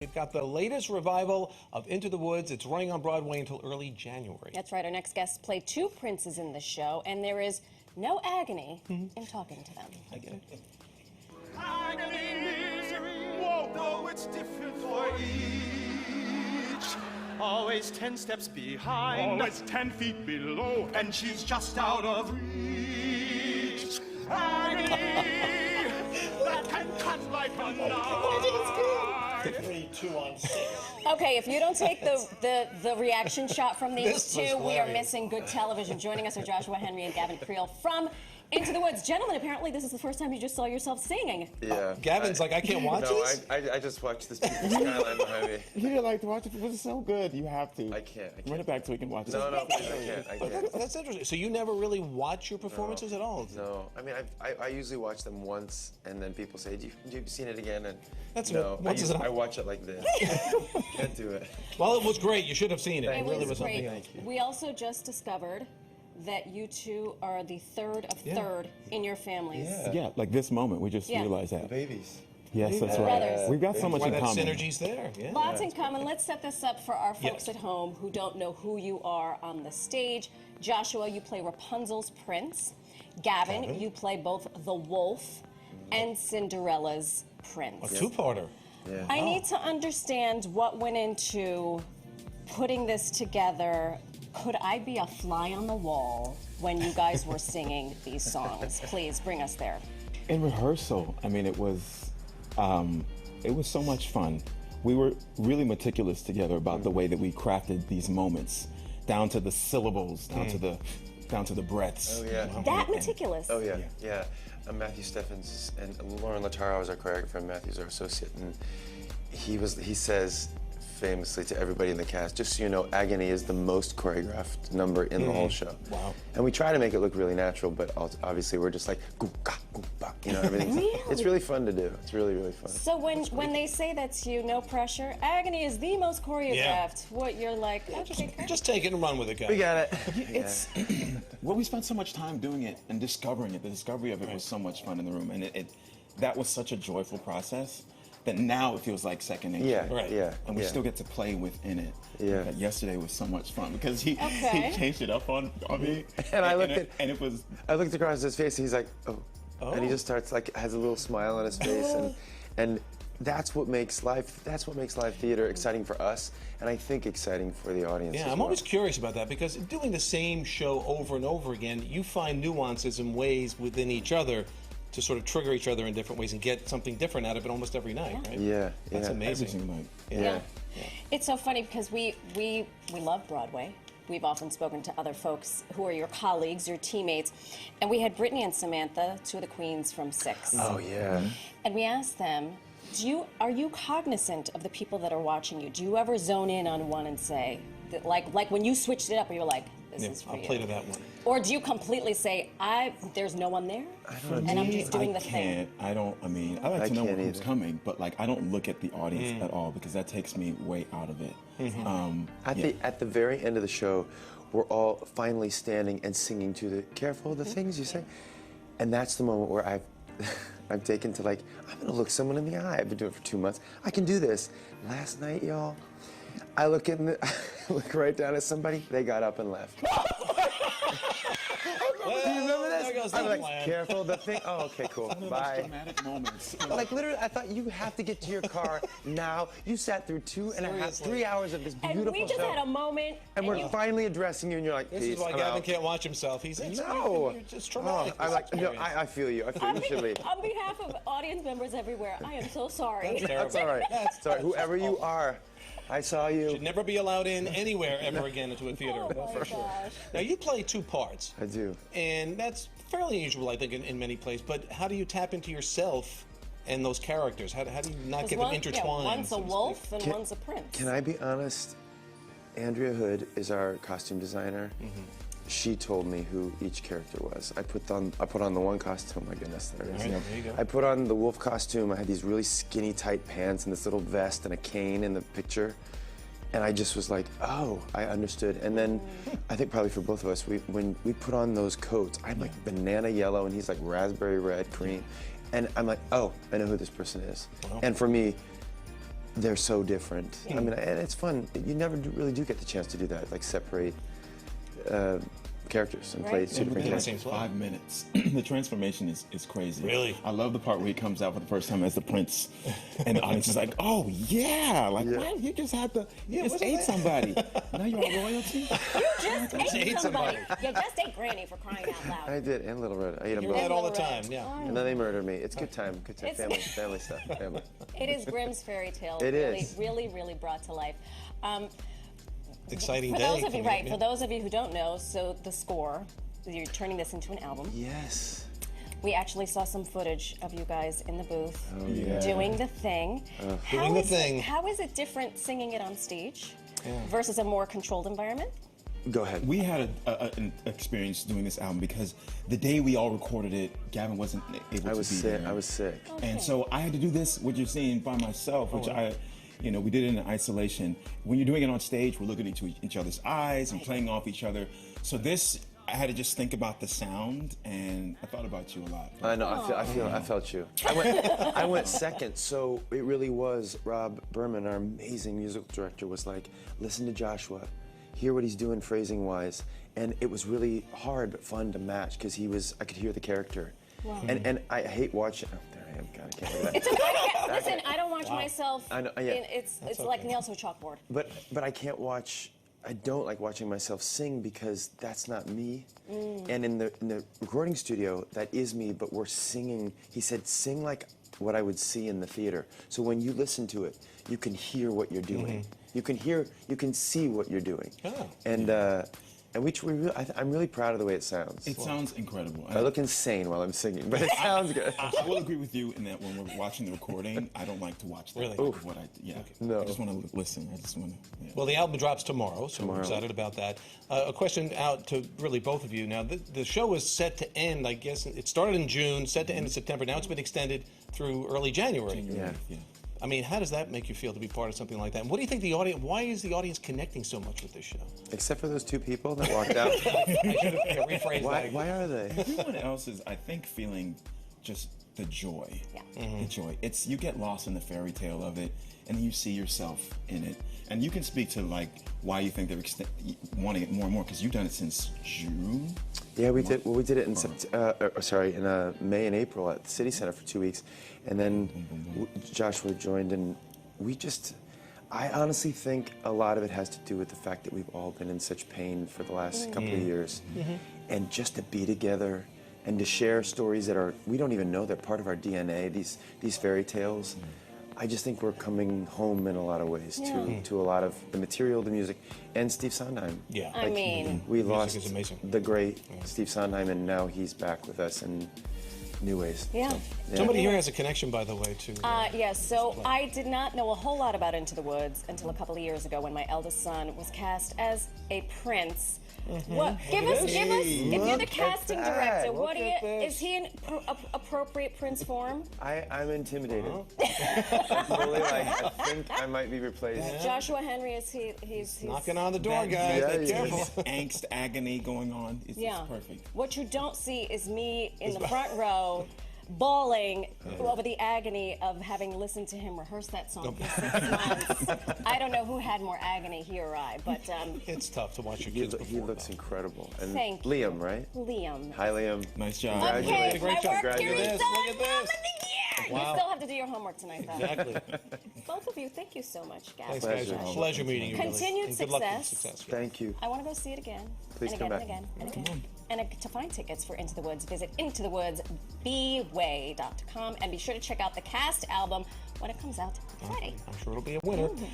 We've got the latest revival of Into the Woods. It's running on Broadway until early January. That's right. Our next guests play two princes in the show, and there is no agony in talking to them. I get it. Agony, whoa, no, it's different for each. Always 10 steps behind, always 10 feet below, and she's just out of reach. Agony, that can cut like a knife. 2 on 6. Okay, if you don't take the reaction shot from these This two, was we are hilarious. missing good television. Joining us are Joshua Henry and Gavin Creel from Into the Woods. Gentlemen, apparently this is the first time you just saw yourself singing. Yeah. Gavin's like, I can't watch this? I just watched this beautiful skyline behind me. You like to watch it? It was so good. You have to. I can't. Run it back so we can watch it. No, please, I can't. That's interesting. So you never really watch your performances at all? No, I mean, I usually watch them once, and then people say, have you seen it again? And That's no, what- once is enough. I watch it like this. Can't do it. Well, it was great. You should have seen it. It really was great. something. We also just discovered that you two are the third of third in your families. Yeah, like this moment, we just Yeah. realized that. Babies. Yes, that's Brothers. right. We've got so much Why in that common. synergy's there. Yeah. Lots in common. Let's set this up for our folks Yes. at home who don't know who you are on the stage. Joshua, you play Rapunzel's prince. Gavin, you play both the wolf and Cinderella's prince. A two-parter. Yeah. I need to understand what went into putting this together. Could I be a fly on the wall when you guys were singing these songs? Please bring us there. In rehearsal, I mean, it was so much fun. We were really meticulous together about the way that we crafted these moments, down to the syllables, down to the breaths. Oh, yeah. That meticulous. Oh, yeah. Yeah. Matthew Steffens and Lauren Lataro was our choreographer, and Matthew's our associate, and he says famously to everybody in the cast, just so you know, Agony is the most choreographed number in the whole show. Wow. And we try to make it look really natural, but obviously we're just like, goo, ga, goo, ba, you know, everything. It's really fun to do. It's really, really fun. So when they say that to you, no pressure, Agony is the most choreographed. What you're like, okay, Just take it and run with it, guys. We got it. It's well, we spent so much time doing it and discovering it. The discovery of it was so much fun in the room, and that was such a joyful process that now it feels like second nature. Yeah, Right. yeah. And we yeah. still get to play within it. Yeah. But yesterday was so much fun because he Okay. changed it up on me. And I looked it was I looked across his face, and he's like, oh. And he just starts like, has a little smile on his face, and that's what makes live theater exciting for us, and I think exciting for the audience. Yeah, as I'm well. always curious about that because doing the same show over and over again, you find nuances and ways within each other to sort of trigger each other in different ways and get something different out of it almost every night, right? Yeah, That's yeah. amazing. every single night. Yeah. It's so funny because we love Broadway. We've often spoken to other folks who are your colleagues, your teammates, and we had Brittany and Samantha, two of the queens from Six. Oh yeah. And we asked them, are you cognizant of the people that are watching you? Do you ever zone in on one and say, that, like when you switched it up, you're like, this is for I'll you? play to that one. Or do you completely say, there's no one there, and I'm just doing the thing? I like I to know can't who's either. coming, but like I don't look at the audience at all because that takes me way out of it. At the very end of the show, we're all finally standing and singing to the careful the things you say, and that's the moment where I've taken to like, I'm gonna look someone in the eye. I've been doing it for 2 months. I can do this. Last night, y'all, I look look right down at somebody. They got up and left. Do you remember There this? goes I'm the like, plan. careful the thing. Oh, okay, cool. Bye. Dramatic moments. Like literally, I thought you have to get to your car now. You sat through 2.5, 3 hours of this beautiful And we just show, had a moment, and we're finally addressing you, and you're like, This peace. is why I'm Gavin out. can't watch himself. He's No. You're just traumatic. I'm this like, no, experience. I feel you. I feel you should leave. on behalf of audience members everywhere, I am so sorry. That's all right. That's all right. Whoever you are, I saw you. Should never be allowed in anywhere ever again into a theater. Oh my gosh. Now you play two parts, I do. and that's fairly unusual, I think, in many plays. But how do you tap into yourself and those characters? How do you not get them intertwined? One's a so to speak? wolf and one's a prince. Can I be honest? Andrea Hood is our costume designer. She told me who each character was. I put on the one costume. Oh my goodness, there it is. All right, there you go. I put on the wolf costume. I had these really skinny, tight pants and this little vest and a cane in the picture. And I just was like, oh, I understood. And then I think probably for both of us, when we put on those coats, I'm like banana yellow and he's like raspberry red, cream. And I'm like, oh, I know who this person is. Wow. And for me, they're so different. I mean, and it's fun. You never really do get the chance to do that, like separate characters and play Right. two different Yeah. characters. 5 minutes. The transformation is crazy. Really? I love the part where he comes out for the first time as the prince, and the audience is like, "Oh yeah, like what? You just had to, you just ate somebody. Now you're on royalty." You just ate ate somebody. somebody. You just ate Granny, for crying out loud. I did, and Little Red. I ate them You both. do that all the Little time, Red. yeah. And then they murdered me. It's good time. Good time. It's- Family stuff. Family. It is Grimm's fairy tale. It really, is. really brought to life. Exciting For day. those of you, coming right? up, For yeah. those of you who don't know, so the score, you're turning this into an album. Yes. We actually saw some footage of you guys in the booth yeah. doing the thing. Doing the thing. How is it different singing it on stage versus a more controlled environment? Go ahead. We had an experience doing this album because the day we all recorded it, Gavin wasn't able I was to be sick. there. I was sick. And so I had to do this, what you're seeing, by myself, which we did it in isolation. When you're doing it on stage, we're looking into each other's eyes and playing off each other. So this, I had to just think about the sound, and I thought about you a lot. I know. I felt you. I went second. So it really was. Rob Berman, our amazing musical director, was like, "Listen to Joshua, hear what he's doing phrasing wise," and it was really hard but fun to match because I could hear the character. Wow. And I hate watching. Oh, there I am. God, I can't believe that. It's okay. Listen, I don't watch myself. I know, yeah. It's like nails to a chalkboard. But I can't watch. I don't like watching myself sing because that's not me. And in the recording studio, that is me. But we're singing. He said, "Sing like what I would see in the theater." So when you listen to it, you can hear what you're doing. You can see what you're doing. Oh. And I'm really proud of the way it sounds. It sounds incredible. I look insane while I'm singing, but it sounds good. I will agree with you in that when we're watching the recording, I don't like to watch that. Really? No. I just want to listen. I just want to. Yeah. Well, the album drops tomorrow, so we're excited about that. A question out to really both of you. Now, the show is set to end, I guess, it started in June, set to end in September. Now it's been extended through early January. Yeah. I mean, how does that make you feel to be part of something like that? And what do you think why is the audience connecting so much with this show? Except for those two people that walked out. I should have rephrased that. Why are they? Everyone else is, I think, feeling just the joy. Yeah. The joy. It's you get lost in the fairy tale of it, and you see yourself in it. And you can speak to like why you think they're wanting it more and more because you've done it since June. Yeah, we did. Well, we did it in in May and April at the City Center for 2 weeks, and then Joshua joined, and I honestly think a lot of it has to do with the fact that we've all been in such pain for the last couple of years, and just to be together and to share stories that we don't even know they're part of our DNA. These fairy tales. I just think we're coming home in a lot of ways to a lot of the material, the music, and Steve Sondheim. Yeah. I mean, We Music lost is amazing. the great Steve Sondheim, and now he's back with us in new ways. yeah. Somebody here has a connection, by the way, to. Yes, so I did not know a whole lot about Into the Woods until a couple of years ago when my eldest son was cast as a prince. What? Give us, if you're the Look at casting that. director, Look what do you, at this. is he in appropriate prince form? I'm intimidated. Really, I think I might be replaced. Joshua Henry, he's Knocking on the door, That- guys. Yeah, Be yeah. careful. Angst, agony going on. It's Yeah. perfect. What you don't see is me in the front row bawling over the agony of having listened to him rehearse that song for 6 months. I don't know who had more agony, he or I, but It's tough to watch your He, kids he perform. looks incredible. And Thank you. Liam, right? Liam. Hi, Liam. Nice job. Okay, Congratulations. Great my job. work here is Congratulations. done. Look at this. Album of the year. Wow. You still have to do your homework tonight, though. Exactly. Both of you, thank you so much, guys. Thanks, guys. Pleasure. Pleasure meeting you. really. Continued And good luck with success. success. Yeah. Thank you. I want to go see it again. Please and come again back. and again and again. And to find tickets for Into the Woods, visit intothewoodsbway.com and be sure to check out the cast album when it comes out Friday. I'm sure it'll be a winner.